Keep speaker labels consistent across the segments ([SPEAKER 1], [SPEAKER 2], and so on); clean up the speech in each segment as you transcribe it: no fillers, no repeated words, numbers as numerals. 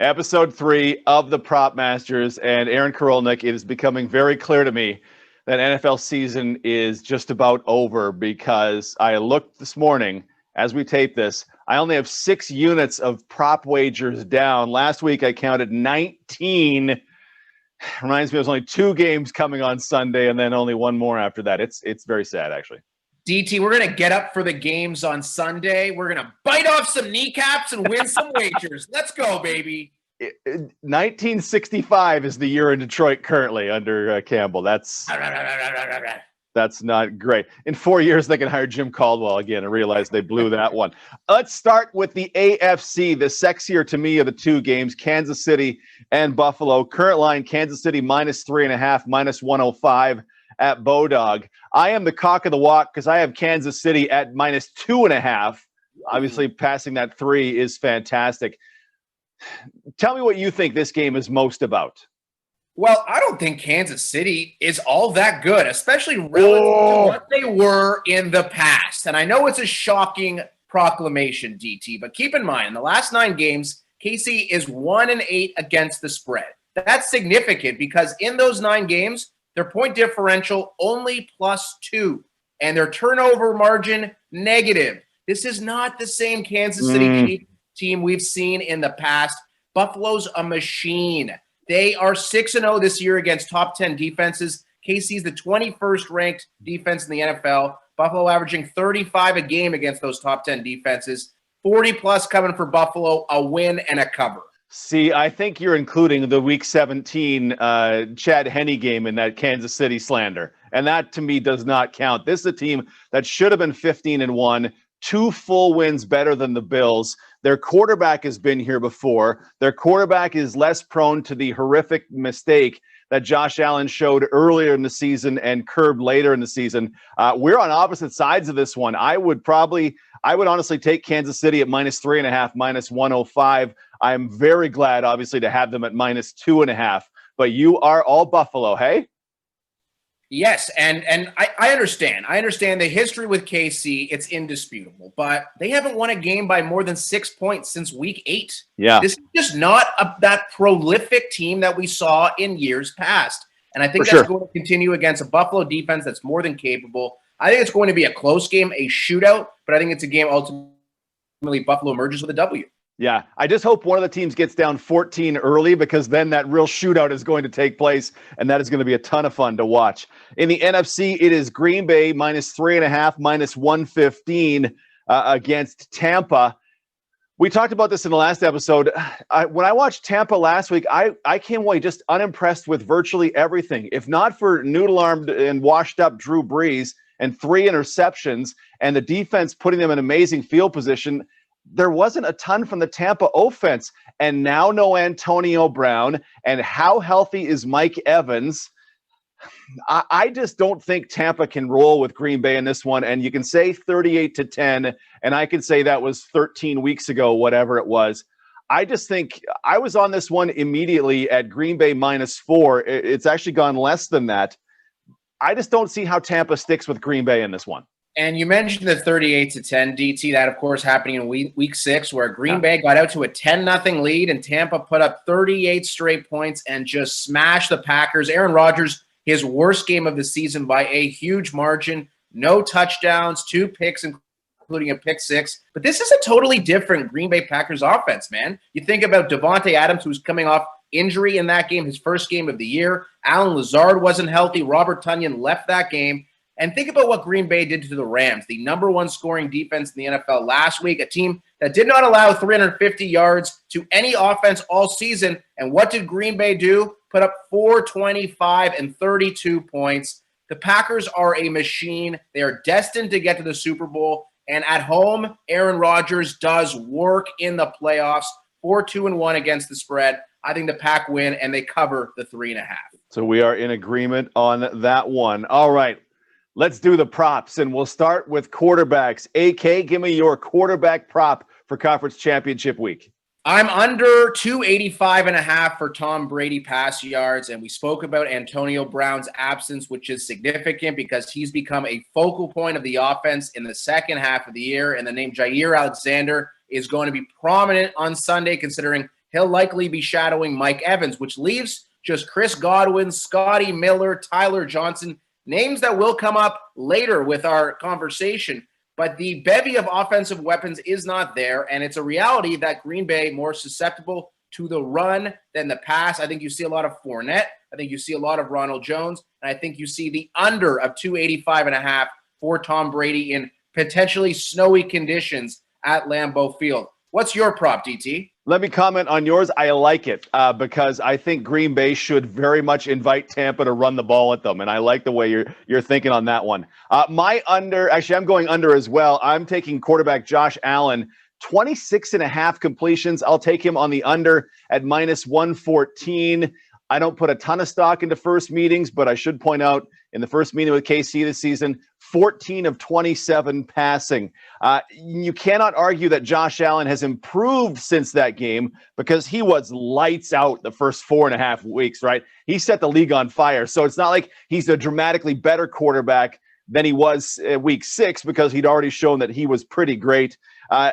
[SPEAKER 1] Episode 3 of the Prop Masters, and Aaron Korolnek, it is becoming very clear to me that NFL season is just about over because I looked this morning as we tape this. I only have 6 units of prop wagers down. Last week I counted 19. Reminds me there's only 2 games coming on Sunday and then only one more after that. It's very sad, actually.
[SPEAKER 2] DT, we're going to get up for the games on Sunday. We're going to bite off some kneecaps and win some wagers. Let's go, baby.
[SPEAKER 1] 1965 is the year in Detroit currently under Campbell. That's not great. In 4 years, they can hire Jim Caldwell again and realize they blew that one. Let's start with the AFC, the sexier to me of the 2 games, Kansas City and Buffalo. Current line, Kansas City -3.5, -105 at Bodog. I am the cock of the walk because I have Kansas City at -2.5. Obviously, passing that 3 is fantastic. Tell me what you think this game is most about.
[SPEAKER 2] Well, I don't think Kansas City is all that good, especially relative to what they were in the past. And I know it's a shocking proclamation, DT, but keep in mind, in the last 9 games, KC is 1-8 against the spread. That's significant because in those 9 games, their point differential only +2, and their turnover margin negative. This is not the same Kansas City team we've seen in the past. Buffalo's a machine. They are 6-0 this year against top 10 defenses. KC's the 21st ranked defense in the NFL. Buffalo averaging 35 a game against those top 10 defenses. 40 plus coming for Buffalo, a win and a cover.
[SPEAKER 1] See, I think you're including the Week 17 Chad Henne game in that Kansas City slander. And that, to me, does not count. This is a team that should have been 15-1, 2 full wins better than the Bills. Their quarterback has been here before. Their quarterback is less prone to the horrific mistake that Josh Allen showed earlier in the season and curbed later in the season. We're on opposite sides of this one. I would honestly take Kansas City at -3.5, -105. I'm very glad, obviously, to have them at -2.5. But you are all Buffalo, hey?
[SPEAKER 2] Yes, and I understand. I understand the history with KC. It's indisputable. But they haven't won a game by more than 6 points since Week 8.
[SPEAKER 1] Yeah.
[SPEAKER 2] This is just not that prolific team that we saw in years past. And I think that's going to continue against a Buffalo defense that's more than capable. I think it's going to be a close game, a shootout, but I think it's a game ultimately Buffalo emerges with a W.
[SPEAKER 1] Yeah, I just hope one of the teams gets down 14 early because then that real shootout is going to take place, and that is going to be a ton of fun to watch. In the NFC, it is Green Bay -3.5, -115 against Tampa. We talked about this in the last episode. When I watched Tampa last week, I came away just unimpressed with virtually everything. If not for noodle-armed and washed-up Drew Brees and 3 interceptions and the defense putting them in amazing field position, there wasn't a ton from the Tampa offense. And now no Antonio Brown. And how healthy is Mike Evans? I just don't think Tampa can roll with Green Bay in this one. And you can say 38-10, and I can say that was 13 weeks ago, whatever it was. I just think I was on this one immediately at Green Bay -4. It's actually gone less than that. I just don't see how Tampa sticks with Green Bay in this one.
[SPEAKER 2] And you mentioned the 38-10, DT, that, of course, happening in week 6, where Green Bay got out to a 10-0 lead, and Tampa put up 38 straight points and just smashed the Packers. Aaron Rodgers, his worst game of the season by a huge margin. No touchdowns, 2 picks, including a pick 6. But this is a totally different Green Bay Packers offense, man. You think about Devontae Adams, who's coming off injury in that game, his first game of the year. Alan Lazard wasn't healthy. Robert Tonyan left that game. And think about what Green Bay did to the Rams, the #1 scoring defense in the NFL last week, a team that did not allow 350 yards to any offense all season. And what did Green Bay do? Put up 425 and 32 points. The Packers are a machine. They are destined to get to the Super Bowl. And at home, Aaron Rodgers does work in the playoffs. 4-2-1 against the spread. I think the Pack win, and they cover the 3.5.
[SPEAKER 1] So we are in agreement on that one. All right. Let's do the props, and we'll start with quarterbacks. AK, give me your quarterback prop for Conference Championship Week.
[SPEAKER 2] I'm under 285.5 for Tom Brady pass yards, and we spoke about Antonio Brown's absence, which is significant because he's become a focal point of the offense in the second half of the year, and the name Jair Alexander is going to be prominent on Sunday, considering he'll likely be shadowing Mike Evans, which leaves just Chris Godwin, Scotty Miller, Tyler Johnson, names that will come up later with our conversation. But the bevy of offensive weapons is not there, and it's a reality that Green Bay more susceptible to the run than the pass. I think you see a lot of Fournette. I think you see a lot of Ronald Jones, and I think you see the under of 285.5 for Tom Brady in potentially snowy conditions at Lambeau Field. What's your prop, DT?
[SPEAKER 1] Let me comment on yours. I like it because I think Green Bay should very much invite Tampa to run the ball at them, and I like the way you're thinking on that one. My under, actually, I'm going under as well. I'm taking quarterback Josh Allen, 26.5 completions. I'll take him on the under at -114. I don't put a ton of stock into first meetings, but I should point out in the first meeting with KC this season, 14 of 27 passing. You cannot argue that Josh Allen has improved since that game because he was lights out the first 4.5 weeks, right? He set the league on fire. So it's not like he's a dramatically better quarterback than he was week 6 because he'd already shown that he was pretty great. I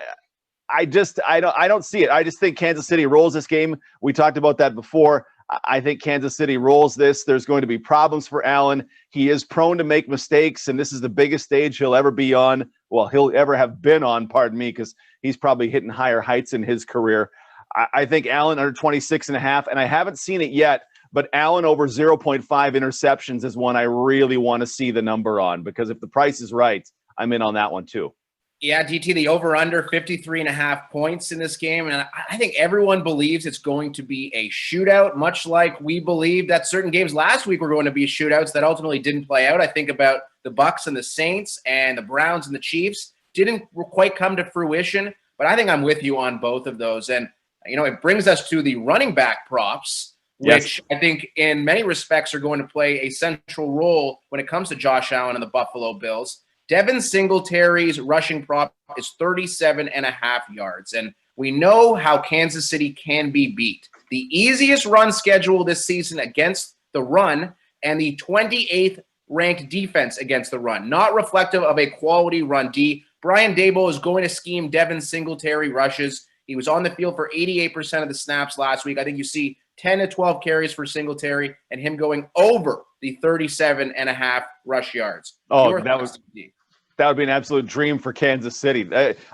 [SPEAKER 1] don't see it. I just think Kansas City rolls this game. We talked about that before. I think Kansas City rolls this. There's going to be problems for Allen. He is prone to make mistakes, and this is the biggest stage he'll ever be on. Well, he'll ever have been on, pardon me, because he's probably hitting higher heights in his career. I think Allen under 26.5, and I haven't seen it yet, but Allen over 0.5 interceptions is one I really want to see the number on, because if the price is right, I'm in on that one too.
[SPEAKER 2] Yeah, DT, the over-under 53.5 points in this game. And I think everyone believes it's going to be a shootout, much like we believed that certain games last week were going to be shootouts that ultimately didn't play out. I think about the Bucs and the Saints and the Browns and the Chiefs. Didn't quite come to fruition, but I think I'm with you on both of those. And, it brings us to the running back props, which I think in many respects are going to play a central role when it comes to Josh Allen and the Buffalo Bills. Devin Singletary's rushing prop is 37.5 yards. And we know how Kansas City can be beat. The easiest run schedule this season against the run and the 28th ranked defense against the run. Not reflective of a quality run D. Brian Daboll is going to scheme Devin Singletary rushes. He was on the field for 88% of the snaps last week. I think you see 10 to 12 carries for Singletary and him going over the 37.5 rush yards.
[SPEAKER 1] Oh, that would be an absolute dream for Kansas City.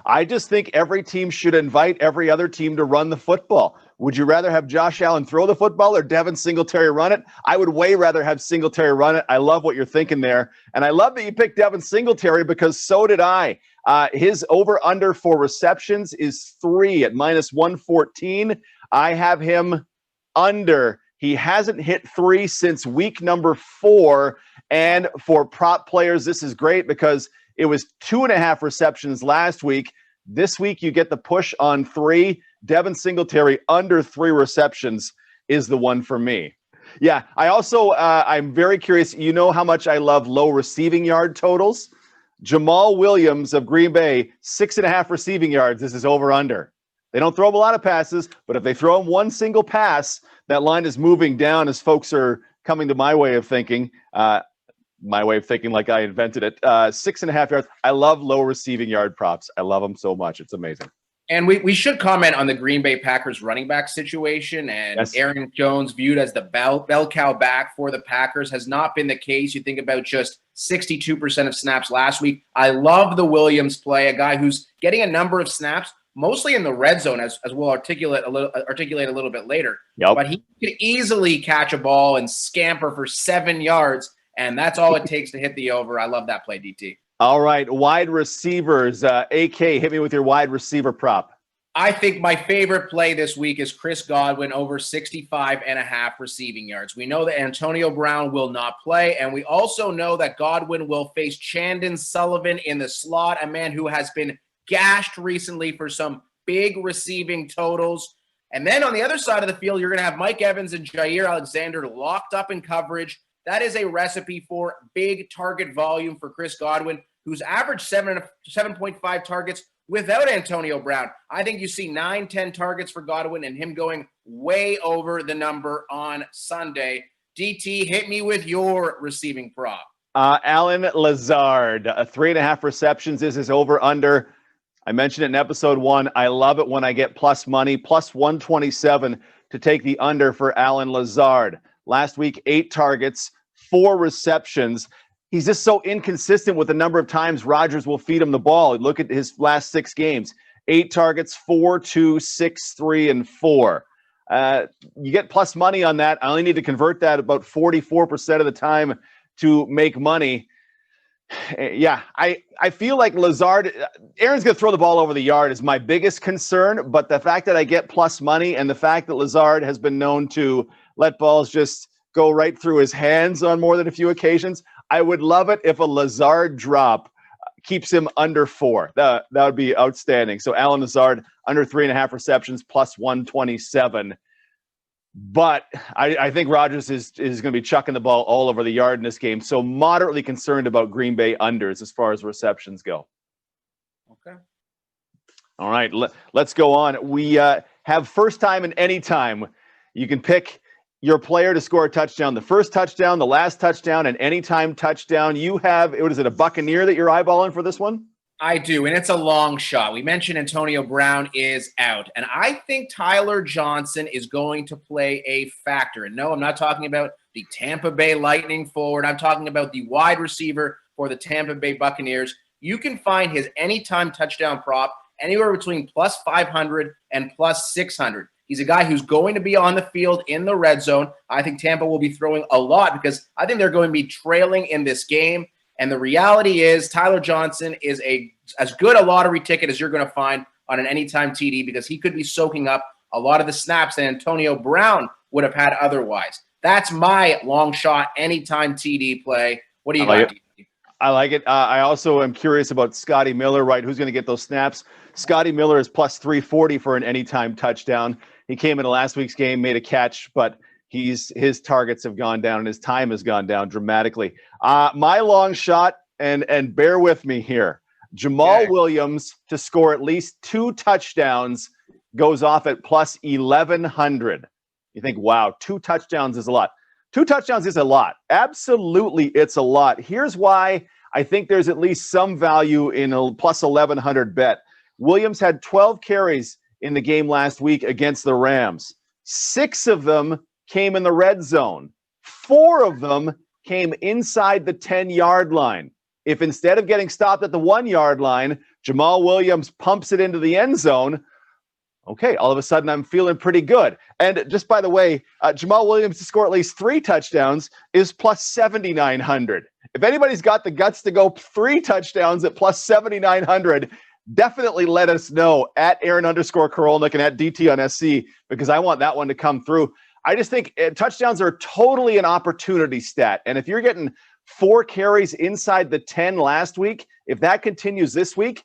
[SPEAKER 1] I just think every team should invite every other team to run the football. Would you rather have Josh Allen throw the football or Devin Singletary run it? I would way rather have Singletary run it. I love what you're thinking there. And I love that you picked Devin Singletary because so did I. His over-under for receptions is 3 at -114. I have him under. He hasn't hit 3 since week number 4. And for prop players, this is great because it was 2.5 receptions last week. This week, you get the push on 3. Devin Singletary under 3 receptions is the one for me. Yeah, I also, I'm very curious. You know how much I love low receiving yard totals? Jamal Williams of Green Bay, 6.5 receiving yards. This is over under. They don't throw him a lot of passes, but if they throw him one single pass, that line is moving down as folks are coming to my way of thinking. Like I invented it. 6.5 yards. I love low receiving yard props. I love them so much. It's amazing.
[SPEAKER 2] And we should comment on the Green Bay Packers running back situation. And yes. Aaron Jones, viewed as the bell cow back for the Packers, has not been the case. You think about just 62% of snaps last week. I love the Williams play, a guy who's getting a number of snaps, mostly in the red zone, as we'll articulate a little bit later.
[SPEAKER 1] Yep.
[SPEAKER 2] But he could easily catch a ball and scamper for 7 yards. And that's all it takes to hit the over. I love that play, DT.
[SPEAKER 1] All right, wide receivers. AK, hit me with your wide receiver prop.
[SPEAKER 2] I think my favorite play this week is Chris Godwin over 65.5 receiving yards. We know that Antonio Brown will not play, and we also know that Godwin will face Chandon Sullivan in the slot, a man who has been gashed recently for some big receiving totals. And then on the other side of the field, you're going to have Mike Evans and Jair Alexander locked up in coverage. That is a recipe for big target volume for Chris Godwin, who's averaged 7.5 targets without Antonio Brown. I think you see 9-10 targets for Godwin and him going way over the number on Sunday. DT, hit me with your receiving prop.
[SPEAKER 1] Alan Lazard, 3.5 receptions. This is over under. I mentioned it in episode 1. I love it when I get plus money, plus 127 to take the under for Alan Lazard. Last week, 8 targets, 4 receptions. He's just so inconsistent with the number of times Rodgers will feed him the ball. Look at his last 6 games. 8 targets, 4, 2, 6, 3, and 4. You get plus money on that. I only need to convert that about 44% of the time to make money. Yeah, I feel like Lazard, Aaron's going to throw the ball over the yard is my biggest concern, but the fact that I get plus money and the fact that Lazard has been known to let balls just go right through his hands on more than a few occasions, I would love it if a Lazard drop keeps him under 4. That would be outstanding. So Alan Lazard, under 3.5 receptions, plus 127. But I think Rodgers is going to be chucking the ball all over the yard in this game. So moderately concerned about Green Bay unders as far as receptions go.
[SPEAKER 2] Okay.
[SPEAKER 1] All right, let's go on. We have first time and any time. You can pick your player to score a touchdown, the first touchdown, the last touchdown, and anytime touchdown. You have, what is it, a Buccaneer that you're eyeballing for this one?
[SPEAKER 2] I do, and it's a long shot. We mentioned Antonio Brown is out, and I think Tyler Johnson is going to play a factor. And no, I'm not talking about the Tampa Bay Lightning forward. I'm talking about the wide receiver for the Tampa Bay Buccaneers. You can find his anytime touchdown prop anywhere between plus 500 and plus 600. He's a guy who's going to be on the field in the red zone. I think Tampa will be throwing a lot because I think they're going to be trailing in this game. And the reality is Tyler Johnson is as good a lottery ticket as you're going to find on an anytime TD because he could be soaking up a lot of the snaps that Antonio Brown would have had otherwise. That's my long shot anytime TD play. What do you got?
[SPEAKER 1] I like it. I also am curious about Scotty Miller, right? Who's going to get those snaps? Scotty Miller is plus 340 for an anytime touchdown. He came into last week's game, made a catch, but his targets have gone down and his time has gone down dramatically. My long shot, and bear with me here, Jamal Williams to score at least 2 touchdowns goes off at plus 1,100. You think, wow, 2 touchdowns is a lot. 2 touchdowns is a lot. Absolutely, it's a lot. Here's why I think there's at least some value in a plus 1,100 bet. Williams had 12 carries in the game last week against the Rams. 6 of them came in the red zone. 4 of them came inside the 10-yard line. If instead of getting stopped at the 1-yard line, Jamal Williams pumps it into the end zone, okay, all of a sudden I'm feeling pretty good. And just by the way, Jamal Williams to score at least 3 touchdowns is plus 7,900. If anybody's got the guts to go 3 touchdowns at plus 7,900, definitely let us know at Aaron_Korolnek and at DT on SC because I want that one to come through. I just think touchdowns are totally an opportunity stat. And if you're getting 4 carries inside the 10 last week, if that continues this week,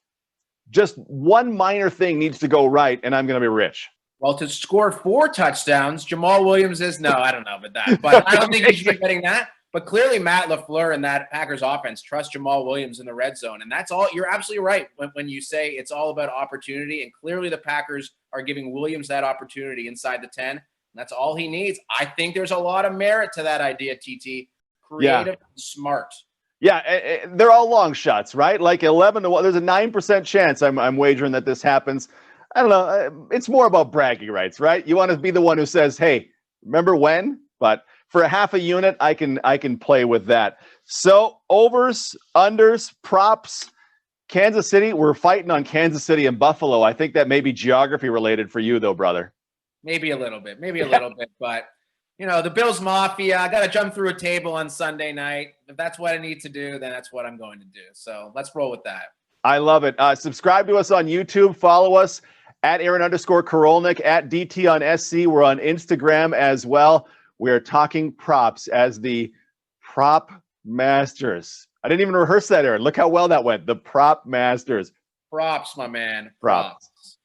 [SPEAKER 1] just one minor thing needs to go right, and I'm going to be rich.
[SPEAKER 2] Well, to score 4 touchdowns, Jamal Williams is, no, I don't know about that. But I don't think you should be betting that. But clearly Matt LaFleur and that Packers offense trust Jamal Williams in the red zone. And that's all. You're absolutely right when you say it's all about opportunity. And clearly the Packers are giving Williams that opportunity inside the 10. That's all he needs. I think there's a lot of merit to that idea, TT. Creative, smart.
[SPEAKER 1] Yeah, they're all long shots, right? Like 11 to 1. There's a 9% chance I'm wagering that this happens. I don't know. It's more about bragging rights, right? You want to be the one who says, hey, remember when? But for a half a unit, I can play with that. So overs, unders, props. Kansas City, we're fighting on Kansas City and Buffalo. I think that may be geography related for you, though, brother.
[SPEAKER 2] Maybe a little bit, but the Bills Mafia, I got to jump through a table on Sunday night. If that's what I need to do, then that's what I'm going to do. So let's roll with that.
[SPEAKER 1] I love it. Subscribe to us on YouTube. Follow us at Aaron_Korolnek, at DT on SC. We're on Instagram as well. We're talking props as the prop masters. I didn't even rehearse that, Aaron. Look how well that went. The prop masters.
[SPEAKER 2] Props, my man.
[SPEAKER 1] Props.